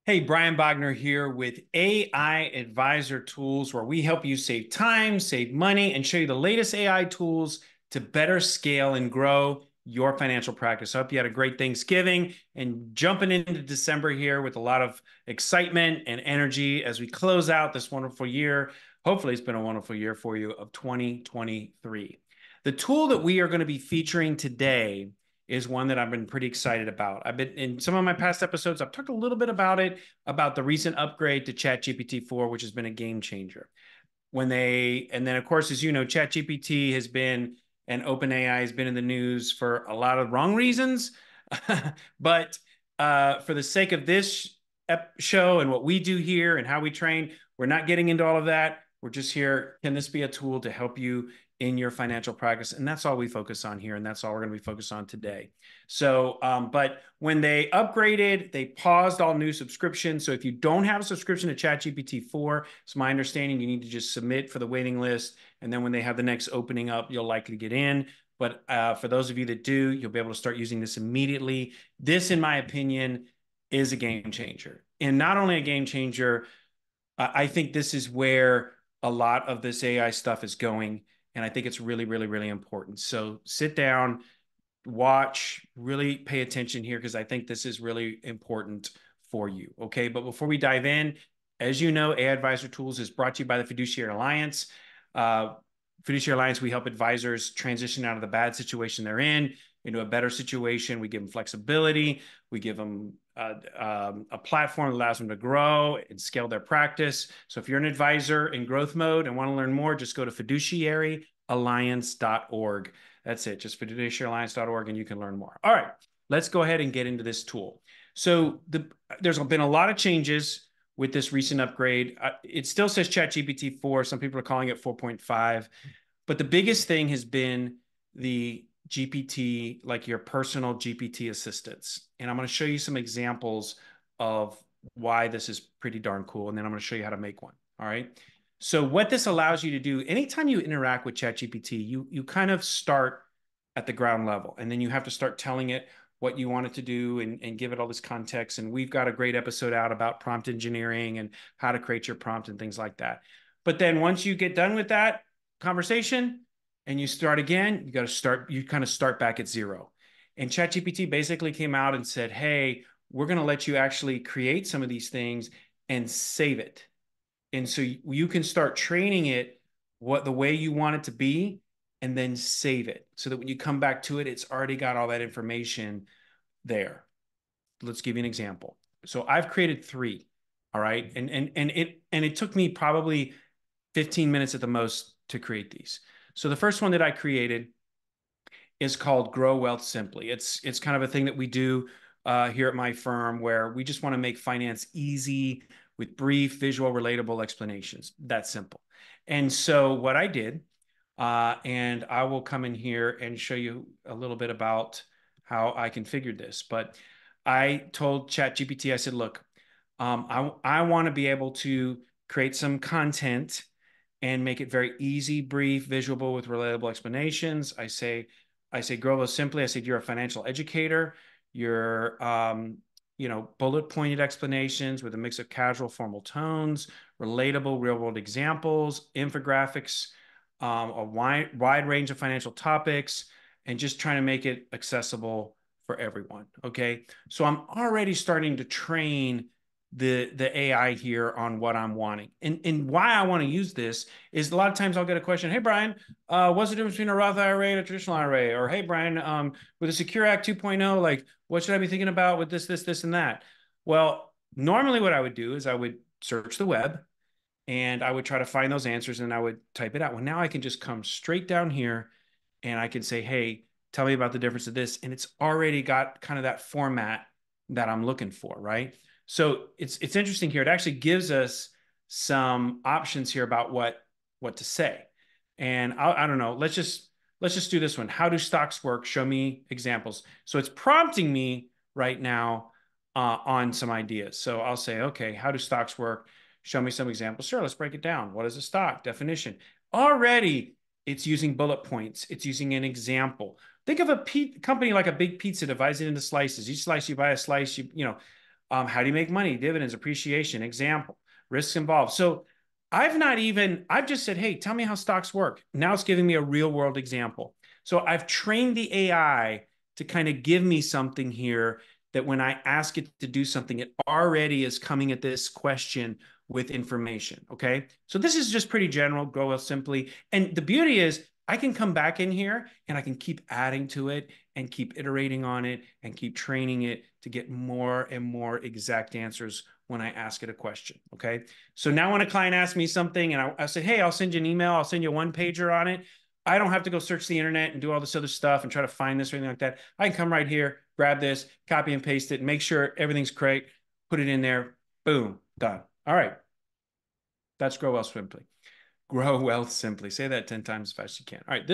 Hey, Brian Bogner here with AI Advisor Tools, where we help you save time, save money, and show you the latest AI tools to better scale and grow your financial practice. I hope you had a great Thanksgiving and jumping into December here with a lot of excitement and energy as we close out this wonderful year. Hopefully, it's been a wonderful year for you of 2023. The tool that we are going to be featuring today is one that I've been pretty excited about. I've been in some of my past episodes, I've talked a little bit about it, about the recent upgrade to Chat GPT-4, which has been a game changer. And then of course, as you know, Chat GPT has been, and OpenAI has been in the news for a lot of wrong reasons. But for the sake of this show and what we do here and how we train, we're not getting into all of that. We're just here. Can this be a tool to help you in your financial practice? And that's all we focus on here. And that's all we're going to be focused on today. So, but when they upgraded, they paused all new subscriptions. So if you don't have a subscription to ChatGPT 4, it's my understanding you need to just submit for the waiting list. And then when they have the next opening up, you'll likely get in. But for those of you that do, you'll be able to start using this immediately. This, in my opinion, is a game changer. And not only a game changer, I think this is where a lot of this AI stuff is going. And I think it's really, really, really important. So sit down, watch, really pay attention here, because I think this is really important for you. Okay. But before we dive in, as you know, AI Advisor Tools is brought to you by the Fiduciary Alliance. Fiduciary Alliance, we help advisors transition out of the bad situation they're in into a better situation. We give them flexibility. We give them a platform that allows them to grow and scale their practice. So if you're an advisor in growth mode and want to learn more, just go to fiduciaryalliance.org. That's it, just fiduciaryalliance.org, and you can learn more. All right, let's go ahead and get into this tool. So there's been a lot of changes with this recent upgrade. It still says ChatGPT 4. Some people are calling it 4.5. But the biggest thing has been the GPT, like your personal GPT assistants. And I'm going to show you some examples of why this is pretty darn cool. And then I'm going to show you how to make one. All right. So what this allows you to do, anytime you interact with ChatGPT, you kind of start at the ground level, and then you have to start telling it what you want it to do and give it all this context. And we've got a great episode out about prompt engineering and how to create your prompt and things like that. But then once you get done with that conversation and you start again, you kind of start back at zero. And ChatGPT basically came out and said, hey, we're going to let you actually create some of these things and save it. And so you can start training it the way you want it to be, and then save it so that when you come back to it, it's already got all that information there. Let's give you an example. So I've created 3. All right. And it took me probably 15 minutes at the most to create these. So the first one that I created is called Grow Wealth Simply. It's kind of a thing that we do here at my firm, where we just want to make finance easy with brief, visual, relatable explanations. That's simple. And so what I did, and I will come in here and show you a little bit about how I configured this. But I told ChatGPT, I said, look, I want to be able to create some content and make it very easy, brief, visual with relatable explanations. I say, grow those simply. I said, you're a financial educator. You're, bullet pointed explanations with a mix of casual, formal tones, relatable, real world examples, infographics, a wide range of financial topics, and just trying to make it accessible for everyone. Okay. So I'm already starting to train the AI here on what I'm wanting. And why I want to use this is a lot of times I'll get a question. Hey, Brian, what's the difference between a Roth IRA and a traditional IRA? Or, hey, Brian, with a Secure Act 2.0, like, what should I be thinking about with this, and that? Well, normally what I would do is I would search the web and I would try to find those answers and I would type it out. Well, now I can just come straight down here and I can say, hey, tell me about the difference of this. And it's already got kind of that format that I'm looking for, right? So it's interesting here. It actually gives us some options here about what to say. And I don't know. Let's just do this one. How do stocks work? Show me examples. So it's prompting me right now on some ideas. So I'll say, okay, how do stocks work? Show me some examples. Sure, let's break it down. What is a stock? Definition. Already, it's using bullet points. It's using an example. Think of a company like a big pizza divided into slices. Each slice, you buy a slice, How do you make money? Dividends, appreciation, example, risks involved. So I've just said, hey, tell me how stocks work. Now it's giving me a real world example. So I've trained the AI to kind of give me something here that when I ask it to do something, it already is coming at this question with information. Okay. So this is just pretty general, grow well simply. And the beauty is I can come back in here and I can keep adding to it and keep iterating on it and keep training it to get more and more exact answers when I ask it a question. Okay. So now when a client asks me something and I say, hey, I'll send you an email, I'll send you a one pager on it. I don't have to go search the internet and do all this other stuff and try to find this or anything like that. I can come right here, grab this, copy and paste it, make sure everything's correct, put it in there, boom, done. All right. That's grow well simply. Grow wealth simply. Say that 10 times as fast as you can. All right.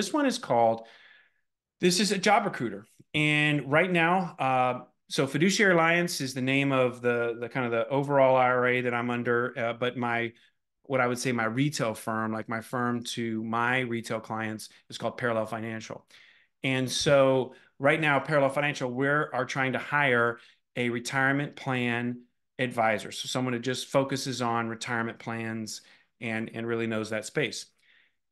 This is a job recruiter. And right now, so Fiduciary Alliance is the name of the kind of the overall IRA that I'm under. But what I would say my retail firm, like my firm to my retail clients, is called Parallel Financial. And so right now, Parallel Financial, we are trying to hire a retirement plan advisor. So someone who just focuses on retirement plans and really knows that space.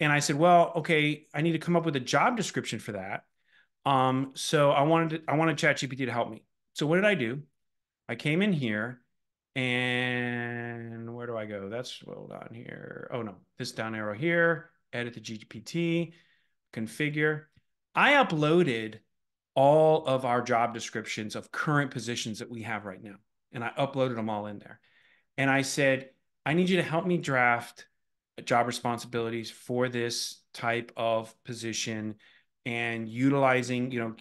And I said, well, okay, I need to come up with a job description for that. So I wanted Chat GPT to help me. So what did I do? I came in here and where do I go? That's well down here. Oh no, this down arrow here, edit the GPT, configure. I uploaded all of our job descriptions of current positions that we have right now. And I uploaded them all in there. And I said, I need you to help me draft job responsibilities for this type of position and utilizing,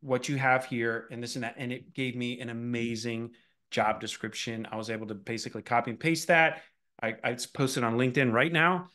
what you have here and this and that. And it gave me an amazing job description. I was able to basically copy and paste that. I posted on LinkedIn right now,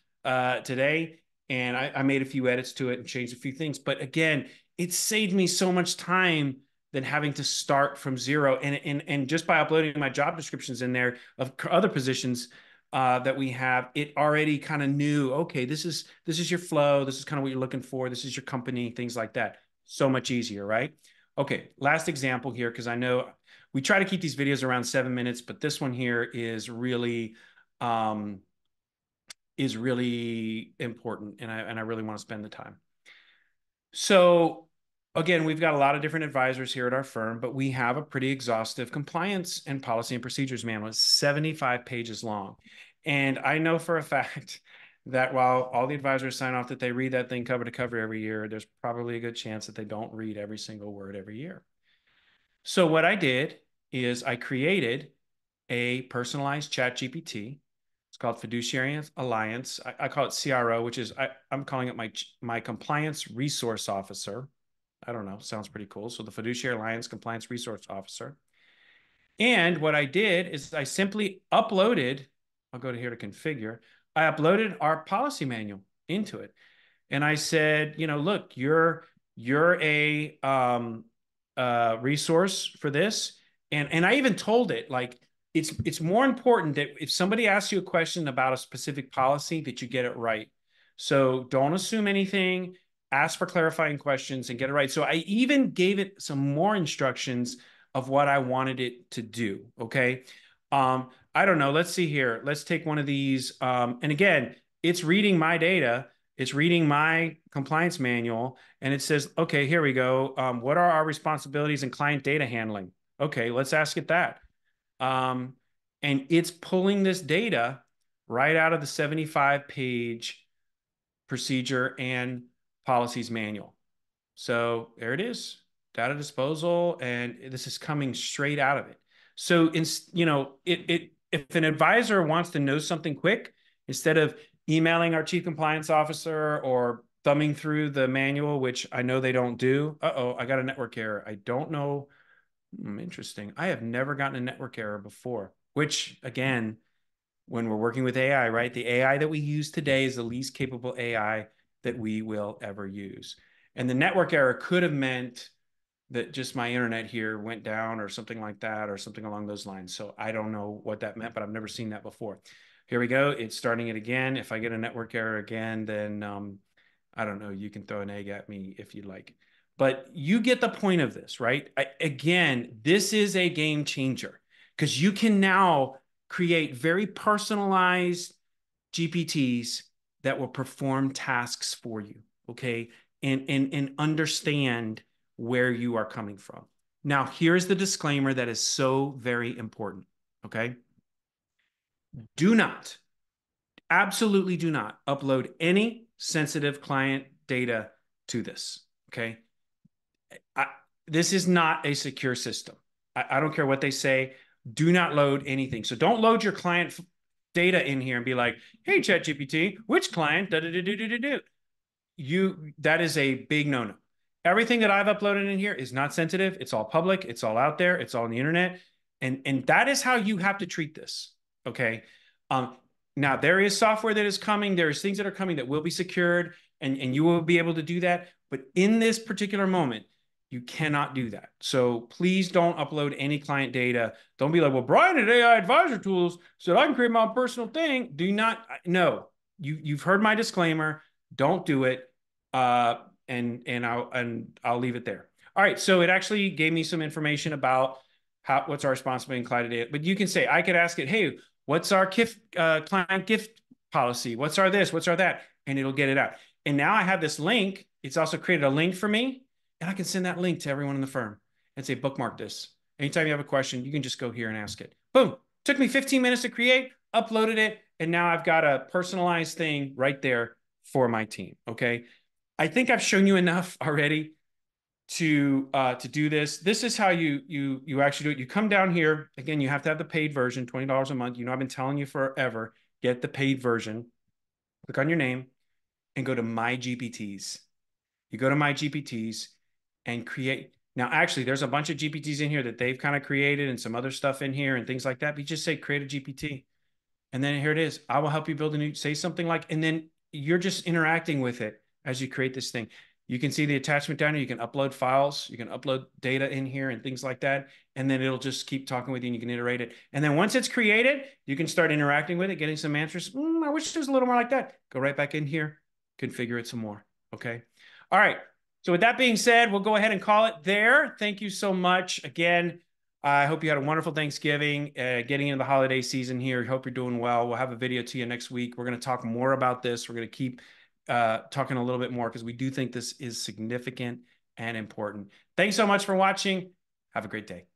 today, and I made a few edits to it and changed a few things. But again, it saved me so much time than having to start from zero. And just by uploading my job descriptions in there of other positions that we have, it already kind of knew, okay, this is your flow. This is kind of what you're looking for. This is your company, things like that. So much easier, right? Okay, last example here, because I know we try to keep these videos around 7 minutes, but this one here is really important, and I really want to spend the time. So again, we've got a lot of different advisors here at our firm, but we have a pretty exhaustive compliance and policy and procedures manual. It's 75 pages long. And I know for a fact that while all the advisors sign off that they read that thing cover to cover every year, there's probably a good chance that they don't read every single word every year. So what I did is I created a personalized Chat GPT. It's called Fiduciary Alliance. I call it CRO, which is I'm calling it my compliance resource officer. I don't know, sounds pretty cool. So the Fiduciary Alliance Compliance Resource Officer. And what I did is I simply uploaded, I'll go to here to configure. I uploaded our policy manual into it. And I said, look, you're a resource for this. And I even told it, like, it's more important that if somebody asks you a question about a specific policy, that you get it right. So don't assume anything, ask for clarifying questions and get it right. So I even gave it some more instructions of what I wanted it to do. Okay. I don't know. Let's see here. Let's take one of these. And again, it's reading my data. It's reading my compliance manual, and it says, okay, here we go. What are our responsibilities in client data handling? Okay, let's ask it that. And it's pulling this data right out of the 75-page procedure and policies manual. So there it is, data disposal, and this is coming straight out of it. So, if an advisor wants to know something quick, instead of emailing our chief compliance officer or thumbing through the manual, which I know they don't do. Uh-oh, I got a network error. I don't know. Interesting. I have never gotten a network error before, which again, when we're working with AI, right? The AI that we use today is the least capable AI that we will ever use. And the network error could have meant that just my internet here went down or something like that, or something along those lines. So I don't know what that meant, but I've never seen that before. Here we go. It's starting it again. If I get a network error again, then I don't know. You can throw an egg at me if you'd like. But you get the point of this, right? Again, this is a game changer, because you can now create very personalized GPTs that will perform tasks for you, okay? And understand where you are coming from. Now, here's the disclaimer that is so very important, okay? Do not, absolutely do not upload any sensitive client data to this, okay? I, this is not a secure system. I don't care what they say. Do not load anything. So don't load your client data in here and be like, hey, Chat GPT, which client? That is a big no-no. Everything that I've uploaded in here is not sensitive. It's all public. It's all out there. It's all on the internet. And that is how you have to treat this. Okay. Now there is software that is coming. There's things that are coming that will be secured and you will be able to do that. But in this particular moment, you cannot do that. So please don't upload any client data. Don't be like, well, Brian at AI Advisor Tools said I can create my own personal thing. Do not, no, you've heard my disclaimer. Don't do it. And I'll leave it there. All right. So it actually gave me some information about what's our responsibility in client data. But you can say, I could ask it, hey, what's our client gift policy? What's our this? What's our that? And it'll get it out. And now I have this link. It's also created a link for me. And I can send that link to everyone in the firm and say, bookmark this. Anytime you have a question, you can just go here and ask it. Boom. Took me 15 minutes to create, uploaded it, and now I've got a personalized thing right there for my team. Okay. I think I've shown you enough already to do this. This is how you actually do it. You come down here. Again, you have to have the paid version, $20 a month. You know, I've been telling you forever, get the paid version. Click on your name and go to My GPTs. You go to My GPTs and create. Now, actually, there's a bunch of GPTs in here that they've kind of created and some other stuff in here and things like that. But you just say, create a GPT. And then here it is. I will help you build a new, say something like, and then you're just interacting with it as you create this thing. You can see the attachment down here. You can upload files. You can upload data in here and things like that. And then it'll just keep talking with you and you can iterate it. And then once it's created, you can start interacting with it, getting some answers. I wish there was a little more like that. Go right back in here, configure it some more. Okay. All right. So with that being said, we'll go ahead and call it there. Thank you so much. Again, I hope you had a wonderful Thanksgiving, getting into the holiday season here. Hope you're doing well. We'll have a video to you next week. We're going to talk more about this. We're going to keep talking a little bit more because we do think this is significant and important. Thanks so much for watching. Have a great day.